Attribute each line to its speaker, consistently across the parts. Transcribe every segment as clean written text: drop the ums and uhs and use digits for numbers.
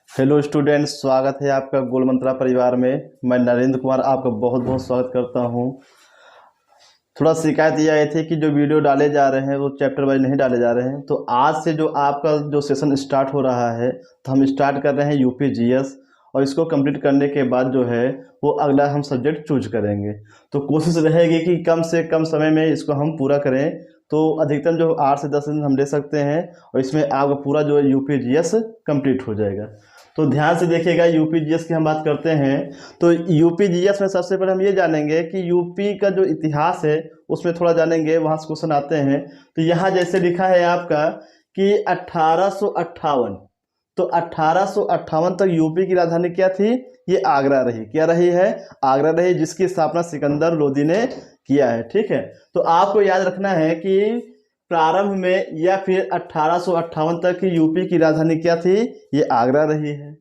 Speaker 1: Hello students, स्वागत है आपका गोल मंत्रा परिवार में। मैं नरेंद्र कुमार आपका बहुत बहुत स्वागत करता हूं। थोड़ा शिकायत ये आई थी कि जो वीडियो डाले जा रहे हैं वो चैप्टर वाइज नहीं डाले जा रहे हैं, तो आज से जो आपका जो सेशन स्टार्ट हो रहा है, तो हम स्टार्ट कर रहे हैं यूपी जीएस, और इसको कंप्लीट करने के बाद जो है वो अगला हम सब्जेक्ट चूज करेंगे। तो कोशिश रहेगी कि कम से कम समय में इसको हम पूरा करें, तो अधिकतम जो 8 से 10 दिन हम ले सकते हैं, और इसमें आपका पूरा जो यूपी जीएस कंप्लीट हो जाएगा। तो ध्यान से देखिएगा, यूपी जीएस की हम बात करते हैं तो यूपी जीएस में सबसे पहले हम ये जानेंगे कि यूपी का जो इतिहास है उसमें थोड़ा जानेंगे, वहाँ से क्वेश्चन आते हैं। तो यहाँ जैसे लिखा है आपका कि 1858, तो 1858 तक यूपी की राजधानी क्या थी? ये आगरा रही। क्या रही है? आगरा रही, जिसकी स्थापना सिकंदर लोदी ने किया है। ठीक है, तो आपको याद रखना है कि प्रारंभ में या फिर 1858 तक की यूपी की राजधानी क्या थी? ये आगरा रही है।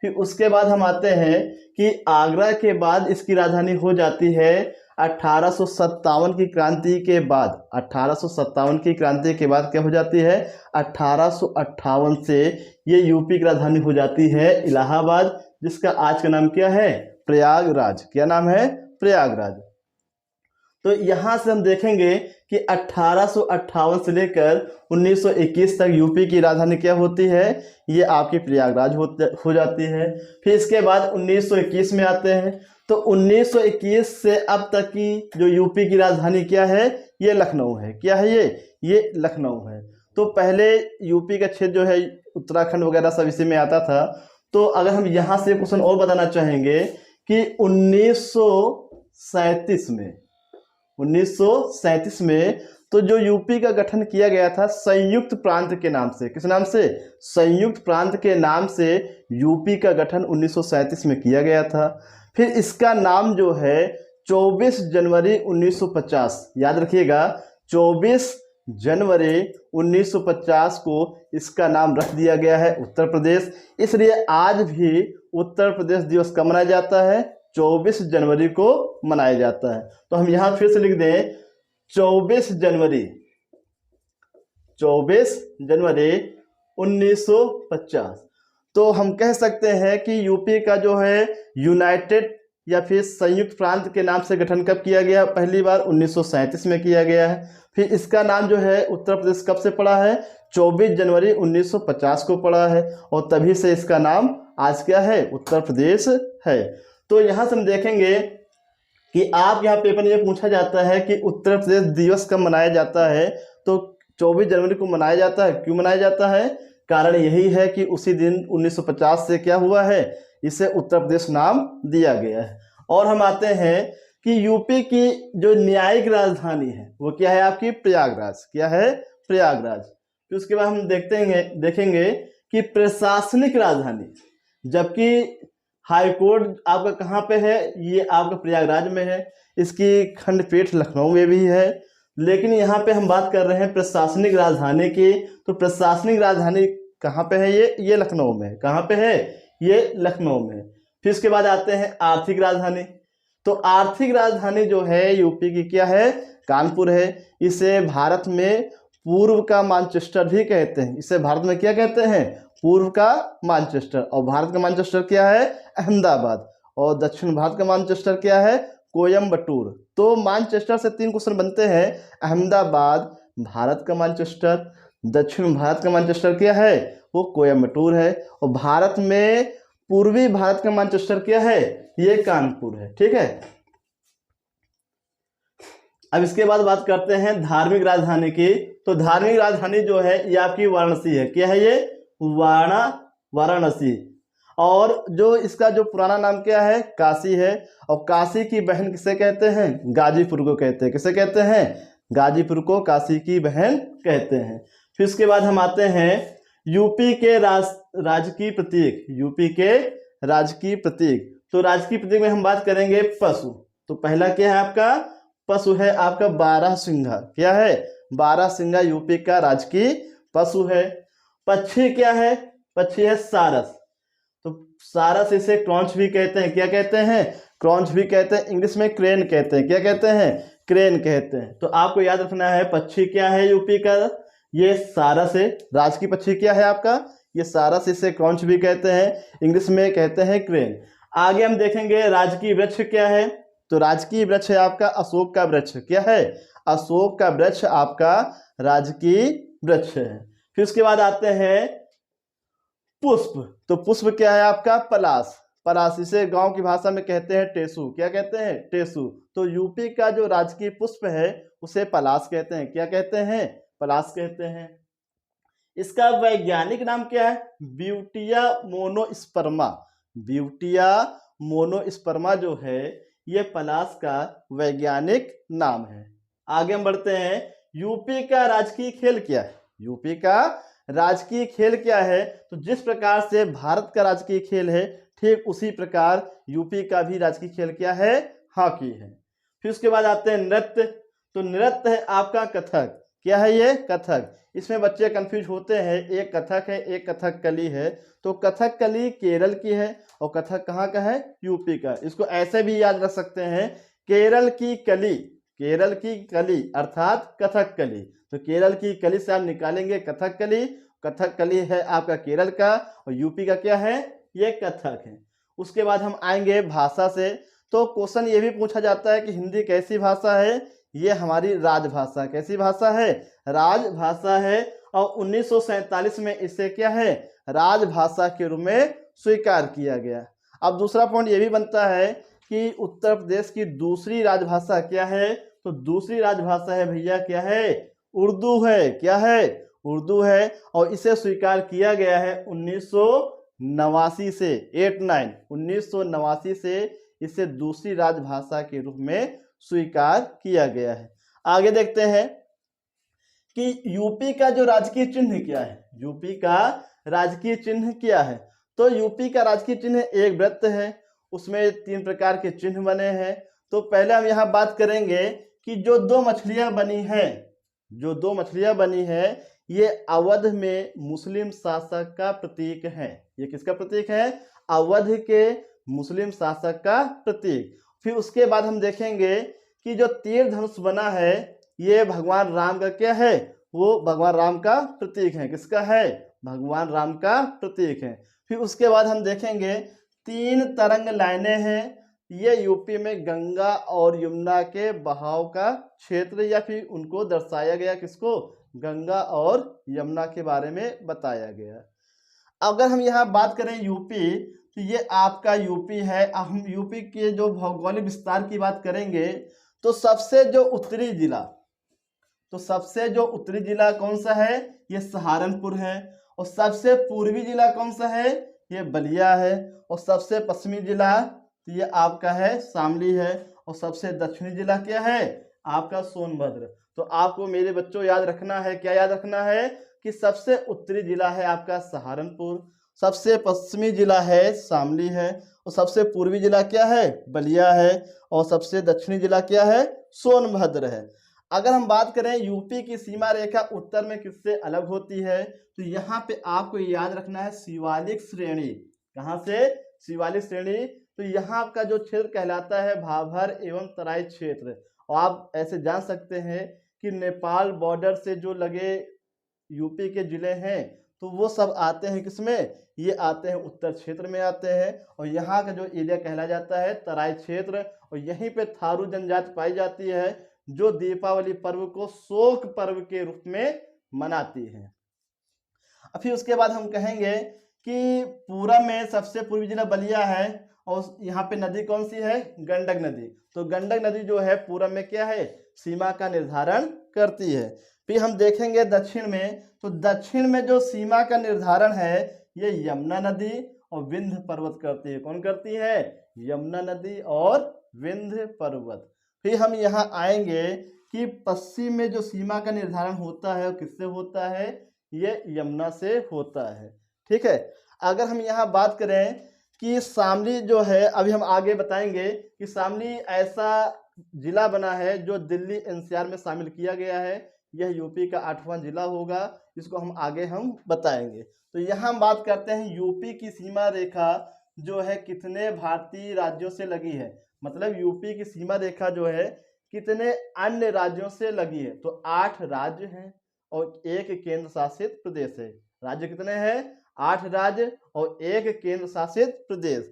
Speaker 1: फिर उसके बाद हम आते हैं कि आगरा के बाद इसकी राजधानी हो जाती है 1857 की क्रांति के बाद। 1857 की क्रांति के बाद क्या हो जाती है? 1858 से ये यूपी की राजधानी हो जाती है इलाहाबाद, जिसका आज का नाम क्या है? प्रयागराज। क्या नाम है? प्रयागराज। तो यहाँ से हम देखेंगे कि 1858 से लेकर 1921 तक यूपी की राजधानी क्या होती है? ये आपकी प्रयागराज हो जाती है। फिर इसके बाद 1921 में आते हैं, तो 1921 से अब तक की जो यूपी की राजधानी क्या है? ये लखनऊ है। क्या है ये लखनऊ है। तो पहले यूपी का क्षेत्र जो है उत्तराखंड वगैरह सब इसी में आता था। तो अगर हम यहाँ से क्वेश्चन और बताना चाहेंगे कि 1937 में तो जो यूपी का गठन किया गया था संयुक्त प्रांत के नाम से। किस नाम से? संयुक्त प्रांत के नाम से यूपी का गठन 1937 में किया गया था। फिर इसका नाम जो है 24 जनवरी 1950, याद रखिएगा, 24 जनवरी 1950 को इसका नाम रख दिया गया है उत्तर प्रदेश। इसलिए आज भी उत्तर प्रदेश दिवस कब मनाया जाता है? 24 जनवरी को मनाया जाता है। तो हम यहाँ फिर से लिख दें 24 जनवरी 1950। तो हम कह सकते हैं कि यूपी का जो है यूनाइटेड या फिर संयुक्त प्रांत के नाम से गठन कब किया गया? पहली बार 1937 में किया गया है। फिर इसका नाम जो है उत्तर प्रदेश कब से पड़ा है? 24 जनवरी 1950 को पड़ा है, और तभी से इसका नाम आज क्या है? उत्तर प्रदेश है। तो यहाँ से हम देखेंगे कि आप यहाँ पेपर में पूछा जाता है कि उत्तर प्रदेश दिवस कब मनाया जाता है, तो 24 जनवरी को मनाया जाता है। क्यों मनाया जाता है? कारण यही है कि उसी दिन 1950 से क्या हुआ है? इसे उत्तर प्रदेश नाम दिया गया है। और हम आते हैं कि यूपी की जो न्यायिक राजधानी है वो क्या है? आपकी प्रयागराज। क्या है? प्रयागराज। फिर उसके बाद हम देखेंगे कि प्रशासनिक राजधानी, जबकि हाई कोर्ट आपका कहाँ पे है? ये आपका प्रयागराज में है। इसकी खंडपीठ लखनऊ में भी है, लेकिन यहाँ पे हम बात कर रहे हैं प्रशासनिक राजधानी की। तो प्रशासनिक राजधानी कहाँ पे है? ये लखनऊ में है। कहाँ पे है? ये लखनऊ में। फिर इसके बाद आते हैं आर्थिक राजधानी। तो आर्थिक राजधानी जो है यूपी की क्या है? कानपुर है। इसे भारत में पूर्व का मैनचेस्टर भी कहते हैं। इसे भारत में क्या कहते हैं? पूर्व का मैनचेस्टर। और भारत का मैनचेस्टर क्या है? अहमदाबाद। और दक्षिण भारत का मैनचेस्टर क्या है? कोयम्बटूर। तो मैनचेस्टर से 3 क्वेश्चन बनते हैं। अहमदाबाद भारत का मैनचेस्टर, दक्षिण भारत का मैनचेस्टर क्या है? वो कोयम्बटूर है, और भारत में पूर्वी भारत का मैनचेस्टर क्या है? ये कानपुर है। ठीक है, अब इसके बाद बात करते हैं धार्मिक राजधानी की। तो धार्मिक राजधानी जो है ये आपकी वाराणसी है। क्या है ये? वाराणसी। और जो इसका जो पुराना नाम क्या है? काशी है। और काशी की बहन किसे कहते हैं? गाजीपुर को कहते हैं। किसे कहते हैं? गाजीपुर को काशी की बहन कहते हैं। फिर इसके बाद हम आते हैं यूपी के राजकीय प्रतीक। यूपी के राजकीय प्रतीक, तो राजकीय प्रतीक में हम बात करेंगे पशु। तो पहला क्या है आपका? पशु है आपका बारहसिंघा। क्या है? बारहसिंघा यूपी का राजकीय पशु है। पक्षी क्या है? पक्षी है सारस। तो सारस इसे क्रॉन्च भी कहते हैं। क्या कहते हैं? क्रॉन्च भी कहते हैं। इंग्लिश में क्रेन कहते हैं। क्या कहते हैं? क्रेन कहते हैं। तो आपको याद रखना है पक्षी क्या है यूपी का? ये सारस है। राजकीय पक्षी क्या है आपका? ये सारस, इसे क्रॉन्च भी कहते हैं, इंग्लिश में कहते हैं क्रेन। आगे हम देखेंगे राजकीय वृक्ष क्या है। तो राजकीय वृक्ष है आपका अशोक का वृक्ष। क्या है? अशोक का वृक्ष आपका राजकीय वृक्ष है। फिर उसके बाद आते हैं पुष्प। तो पुष्प क्या है आपका? पलाश। पलाश, इसे गांव की भाषा में कहते हैं टेसू। क्या कहते हैं? टेसू। तो यूपी का जो राजकीय पुष्प है उसे पलाश कहते हैं। क्या कहते हैं? पलाश कहते हैं। इसका वैज्ञानिक नाम क्या है? Butea monosperma. ब्यूटिया मोनोस्पर्मा जो है ये पलाश का वैज्ञानिक नाम है। आगे हम बढ़ते हैं। यूपी का राजकीय खेल क्या है? यूपी का राजकीय खेल क्या है? तो जिस प्रकार से भारत का राजकीय खेल है ठीक उसी प्रकार यूपी का भी राजकीय खेल क्या है? हॉकी है। फिर उसके बाद आते हैं नृत्य। तो नृत्य है आपका कथक। क्या है ये? कथक। इसमें बच्चे कंफ्यूज होते हैं, एक कथक है एक कथकली है। तो कथकली केरल की है और कथक कहाँ का है? यूपी का। इसको ऐसे भी याद रख सकते हैं, केरल की कली, केरल की कली अर्थात कथकली। तो केरल की कली से आप निकालेंगे कथकली। कथकली है आपका केरल का और यूपी का क्या है? ये कथक है। उसके बाद हम आएंगे भाषा से। तो क्वेश्चन ये भी पूछा जाता है कि हिंदी कैसी भाषा है? ये हमारी राजभाषा। कैसी भाषा है? राजभाषा है। और 1947 में इसे क्या है? राजभाषा के रूप में स्वीकार किया गया। अब दूसरा पॉइंट ये भी बनता है कि उत्तर प्रदेश की दूसरी राजभाषा क्या है? तो दूसरी राजभाषा है भैया क्या है? उर्दू है। क्या है? उर्दू है। और इसे स्वीकार किया गया है 1989 से, 1989 से इसे दूसरी राजभाषा के रूप में स्वीकार किया गया है। आगे देखते हैं कि यूपी का जो राजकीय चिन्ह क्या है? यूपी का राजकीय चिन्ह क्या है? तो यूपी का राजकीय चिन्ह एक वृत्त है, उसमें 3 प्रकार के चिन्ह बने हैं। तो पहले हम यहाँ बात करेंगे कि जो 2 मछलियां बनी हैं, जो 2 मछलियां बनी हैं ये अवध में मुस्लिम शासक का प्रतीक है। ये किसका प्रतीक है? अवध के मुस्लिम शासक का प्रतीक। फिर उसके बाद हम देखेंगे कि जो तीर धनुष बना है ये भगवान राम का क्या है? वो भगवान राम का प्रतीक है। किसका है? भगवान राम का प्रतीक है। फिर उसके बाद हम देखेंगे 3 तरंग लाइनें हैं। ये यूपी में गंगा और यमुना के बहाव का क्षेत्र या फिर उनको दर्शाया गया। किसको? गंगा और यमुना के बारे में बताया गया। अगर हम यहाँ बात करें यूपी, तो ये आपका यूपी है। अब हम यूपी के जो भौगोलिक विस्तार की बात करेंगे तो सबसे जो उत्तरी जिला कौन सा है? ये सहारनपुर है। और सबसे पूर्वी जिला कौन सा है? ये बलिया है। और सबसे पश्चिमी जिला तो ये आपका है शामली है। और सबसे दक्षिणी जिला क्या है? आपका सोनभद्र। तो आपको मेरे बच्चों याद रखना है, क्या याद रखना है? कि सबसे उत्तरी जिला है आपका सहारनपुर, सबसे पश्चिमी जिला है शामली है, और सबसे पूर्वी जिला क्या है? बलिया है, और सबसे दक्षिणी जिला क्या है? सोनभद्र है। अगर हम बात करें यूपी की सीमा रेखा उत्तर में किससे अलग होती है, तो यहाँ पे आपको याद रखना है शिवालिक श्रेणी। कहाँ से? शिवालिक श्रेणी। तो यहाँ आपका जो क्षेत्र कहलाता है भाभर एवं तराई क्षेत्र। और आप ऐसे जान सकते हैं कि नेपाल बॉर्डर से जो लगे यूपी के जिले हैं तो वो सब आते हैं किसमें? ये आते हैं उत्तर क्षेत्र में आते हैं। और यहाँ का जो एरिया कहला जाता है तराई क्षेत्र। और यहीं पे थारू जनजाति पाई जाती है जो दीपावली पर्व को शोक पर्व के रूप में मनाती है। फिर उसके बाद हम कहेंगे कि पूरब में सबसे पूर्वी जिला बलिया है। और यहाँ पे नदी कौन सी है? गंडक नदी। तो गंडक नदी जो है पूरब में क्या है? सीमा का निर्धारण करती है। फिर हम देखेंगे दक्षिण में, तो दक्षिण में जो सीमा का निर्धारण है ये यमुना नदी और विंध्य पर्वत करती है। कौन करती है? यमुना नदी और विंध्य पर्वत। फिर हम यहाँ आएंगे कि पश्चिम में जो सीमा का निर्धारण होता है वो किससे होता है? ये यमुना से होता है। ठीक है। अगर हम यहाँ बात करें कि शामली जो है, अभी हम आगे बताएंगे कि शामली ऐसा जिला बना है जो दिल्ली एनसीआर में शामिल किया गया है। यह यूपी का 8वां जिला होगा, इसको हम आगे बताएंगे। तो यहाँ हम बात करते हैं यूपी की सीमा रेखा जो है कितने भारतीय राज्यों से लगी है। मतलब यूपी की सीमा रेखा जो है कितने अन्य राज्यों से लगी है। तो 8 राज्य हैं और 1 केंद्र शासित प्रदेश है। राज्य कितने हैं? 8 राज्य और 1 केंद्र शासित प्रदेश।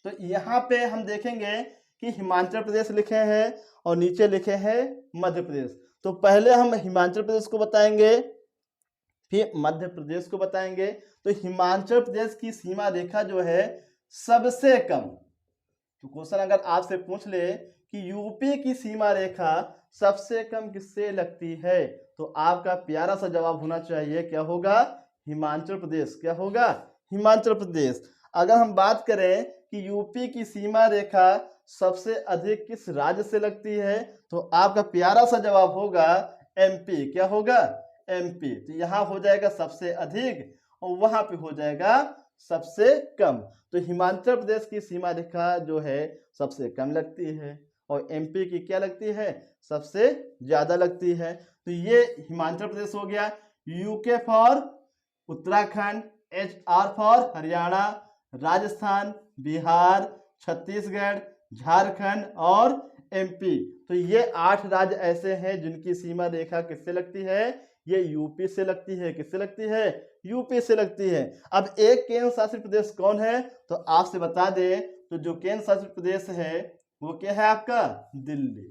Speaker 1: तो यहाँ पे हम देखेंगे कि हिमाचल प्रदेश लिखे हैं और नीचे लिखे हैं मध्य प्रदेश। तो पहले हम हिमाचल प्रदेश को बताएंगे, फिर मध्य प्रदेश को बताएंगे। तो हिमाचल प्रदेश की सीमा रेखा जो है सबसे कम, तो क्वेश्चन अगर आपसे पूछ ले कि यूपी की सीमा रेखा सबसे कम किससे लगती है, तो आपका प्यारा सा जवाब होना चाहिए क्या होगा, हिमाचल प्रदेश। क्या होगा, हिमाचल प्रदेश। अगर हम बात करें कि यूपी की सीमा रेखा सबसे अधिक किस राज्य से लगती है, तो आपका प्यारा सा जवाब होगा एमपी। क्या होगा, एमपी। तो यहाँ हो जाएगा सबसे अधिक और वहां पे हो जाएगा सबसे कम। तो हिमाचल प्रदेश की सीमा रेखा जो है सबसे कम लगती है और एमपी की क्या लगती है, सबसे ज्यादा लगती है। तो ये हिमाचल प्रदेश हो गया। UK for Uttarakhand, HR for Haryana, Rajasthan, Bihar, Chhattisgarh, Jharkhand और एमपी। तो ये 8 राज्य ऐसे हैं जिनकी सीमा रेखा किससे लगती है, ये यूपी से लगती है। किससे लगती है, यूपी से लगती है। अब एक केंद्र शासित प्रदेश कौन है, तो आपसे बता दें तो जो केंद्र शासित प्रदेश है वो क्या है आपका, दिल्ली।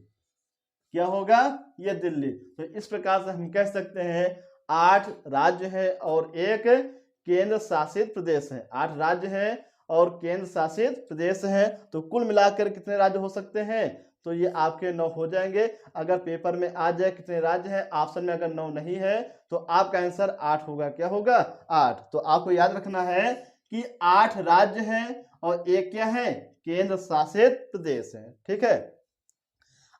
Speaker 1: क्या होगा, ये दिल्ली। तो इस प्रकार से हम कह सकते हैं 8 राज्य है और 1 केंद्र शासित प्रदेश है। 8 राज्य है और केंद्र शासित प्रदेश है। तो कुल मिलाकर कितने राज्य हो सकते हैं, तो ये आपके 9 हो जाएंगे। अगर पेपर में आ जाए कितने राज्य हैं, ऑप्शन में अगर 9 नहीं है तो आपका आंसर 8 होगा। क्या होगा, 8। तो आपको याद रखना है कि 8 राज्य हैं और 1 क्या है, केंद्र शासित प्रदेश है। ठीक है।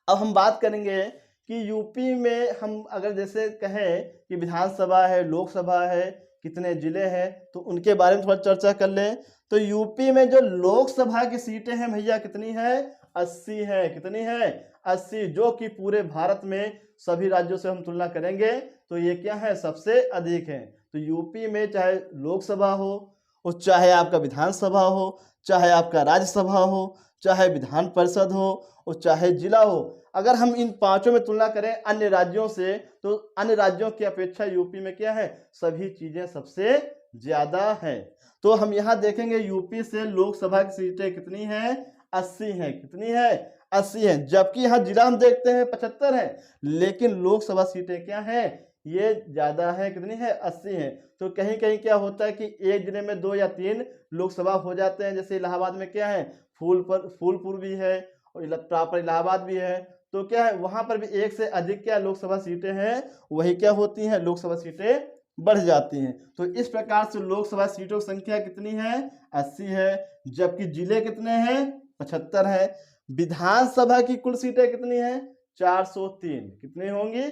Speaker 1: अब हम बात करेंगे कि यूपी में हम अगर जैसे कहें कि विधानसभा है, लोकसभा है, कितने जिले हैं, तो उनके बारे में थोड़ा चर्चा कर लें। तो यूपी में जो लोकसभा की सीटें हैं भैया कितनी है, 80 है। कितनी है, 80, जो कि पूरे भारत में सभी राज्यों से हम तुलना करेंगे तो ये क्या है, सबसे अधिक है। तो यूपी में चाहे लोकसभा हो और चाहे आपका विधानसभा हो, चाहे आपका राज्यसभा हो, चाहे विधान परिषद हो और चाहे जिला हो, अगर हम इन पांचों में तुलना करें अन्य राज्यों से, तो अन्य राज्यों की अपेक्षा यूपी में क्या है, सभी चीजें सबसे ज्यादा है। तो हम यहाँ देखेंगे यूपी से लोकसभा की सीटें कितनी हैं, 80 हैं। कितनी है, 80 हैं। जबकि यहाँ जिला हम देखते हैं 75 है, लेकिन लोकसभा सीटें क्या हैं, ये ज्यादा है। कितनी है, 80 है। तो कहीं कहीं क्या होता है कि एक जिले में 2 या 3 लोकसभा हो जाते हैं। जैसे इलाहाबाद में क्या है, फूलपुर भी है और प्रॉपर इलाहाबाद भी है। तो क्या है, वहां पर भी 1 से अधिक क्या लोकसभा सीटें हैं, वही क्या होती हैं, लोकसभा सीटें बढ़ जाती हैं। तो इस प्रकार से लोकसभा सीटों की संख्या कितनी है, 80 है। जबकि जिले कितने हैं, 75 है। विधानसभा की कुल सीटें कितनी है, 403। कितनी होंगी,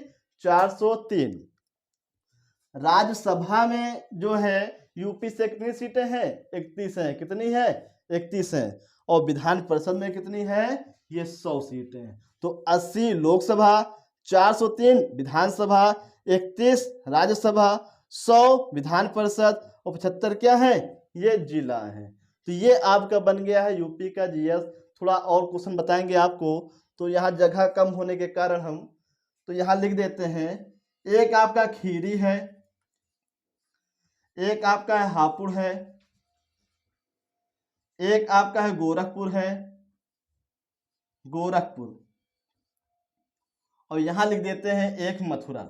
Speaker 1: 403। राज्यसभा में जो है यूपी से कितनी सीटें हैं, 31 हैं। कितनी है, 31 हैं। और विधान परिषद में कितनी है, ये 100 सीटें हैं। तो 80 लोकसभा, 403 विधानसभा, 31 राज्यसभा, 100 विधान परिषद और 75 क्या है, ये जिला है। तो ये आपका बन गया है यूपी का जीएस। थोड़ा और क्वेश्चन बताएंगे आपको, तो यहाँ जगह कम होने के कारण हम तो यहाँ लिख देते हैं। एक आपका खीरी है, एक आपका है हापुड़ है, एक आपका है गोरखपुर है, गोरखपुर, और यहां लिख देते हैं एक मथुरा।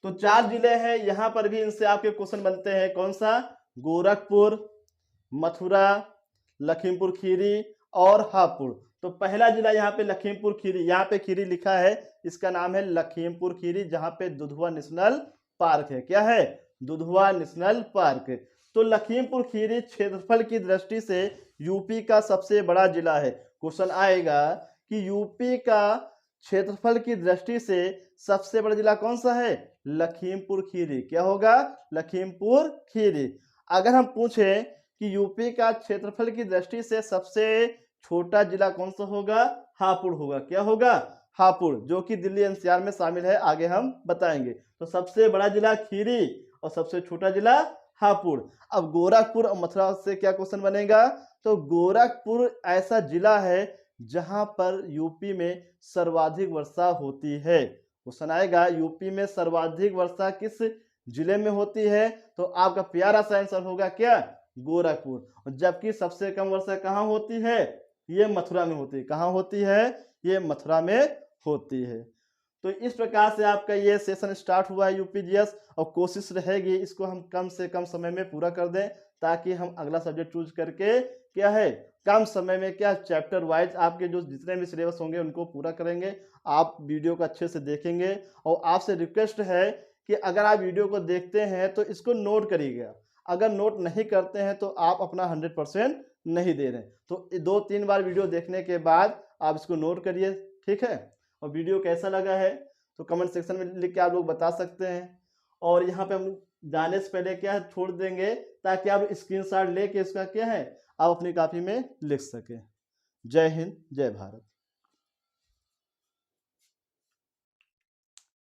Speaker 1: तो 4 जिले हैं, यहां पर भी इनसे आपके क्वेश्चन बनते हैं। कौन सा, गोरखपुर, मथुरा, लखीमपुर खीरी और हापुड़। तो पहला जिला यहाँ पे लखीमपुर खीरी, यहाँ पे खीरी लिखा है, इसका नाम है लखीमपुर खीरी, जहां पे दुधवा नेशनल पार्क है। क्या है, दुधवा नेशनल पार्क। तो लखीमपुर खीरी क्षेत्रफल की दृष्टि से यूपी का सबसे बड़ा जिला है। क्वेश्चन आएगा कि यूपी का क्षेत्रफल की दृष्टि से सबसे बड़ा जिला कौन सा है, लखीमपुर खीरी। क्या होगा, लखीमपुर खीरी। अगर हम पूछें कि यूपी का क्षेत्रफल की दृष्टि से सबसे छोटा जिला कौन सा होगा, हापुड़ होगा। क्या होगा, हापुड़, जो कि दिल्ली एनसीआर में शामिल है, आगे हम बताएंगे। तो सबसे बड़ा जिला खीरी और सबसे छोटा जिला हापुड़। अब गोरखपुर और मथुरा से क्या क्वेश्चन बनेगा, तो गोरखपुर ऐसा जिला है जहां पर यूपी में सर्वाधिक वर्षा होती है। क्वेश्चन आएगा यूपी में सर्वाधिक वर्षा किस जिले में होती है तो आपका प्यारा सा आंसर होगा क्या, गोरखपुर। और जबकि सबसे कम वर्षा कहाँ होती है, ये मथुरा में होती है। कहाँ होती है, ये मथुरा में होती है। तो इस प्रकार से आपका ये सेशन स्टार्ट हुआ है यूपीजीएस, और कोशिश रहेगी इसको हम कम से कम समय में पूरा कर दें, ताकि हम अगला सब्जेक्ट चूज करके क्या है, कम समय में क्या चैप्टर वाइज आपके जो जितने भी सिलेबस होंगे उनको पूरा करेंगे। आप वीडियो को अच्छे से देखेंगे, और आपसे रिक्वेस्ट है कि अगर आप वीडियो को देखते हैं तो इसको नोट करिएगा। अगर नोट नहीं करते हैं तो आप अपना 100% नहीं दे रहे। तो 2-3 बार वीडियो देखने के बाद आप इसको नोट करिए, ठीक है। और वीडियो कैसा लगा है तो कमेंट सेक्शन में लिख के आप लोग बता सकते हैं। और यहाँ पे हम जाने से पहले क्या है छोड़ देंगे, ताकि आप स्क्रीनशॉट लेके इसका क्या है आप अपनी कॉपी में लिख सकें। जय हिंद, जय भारत।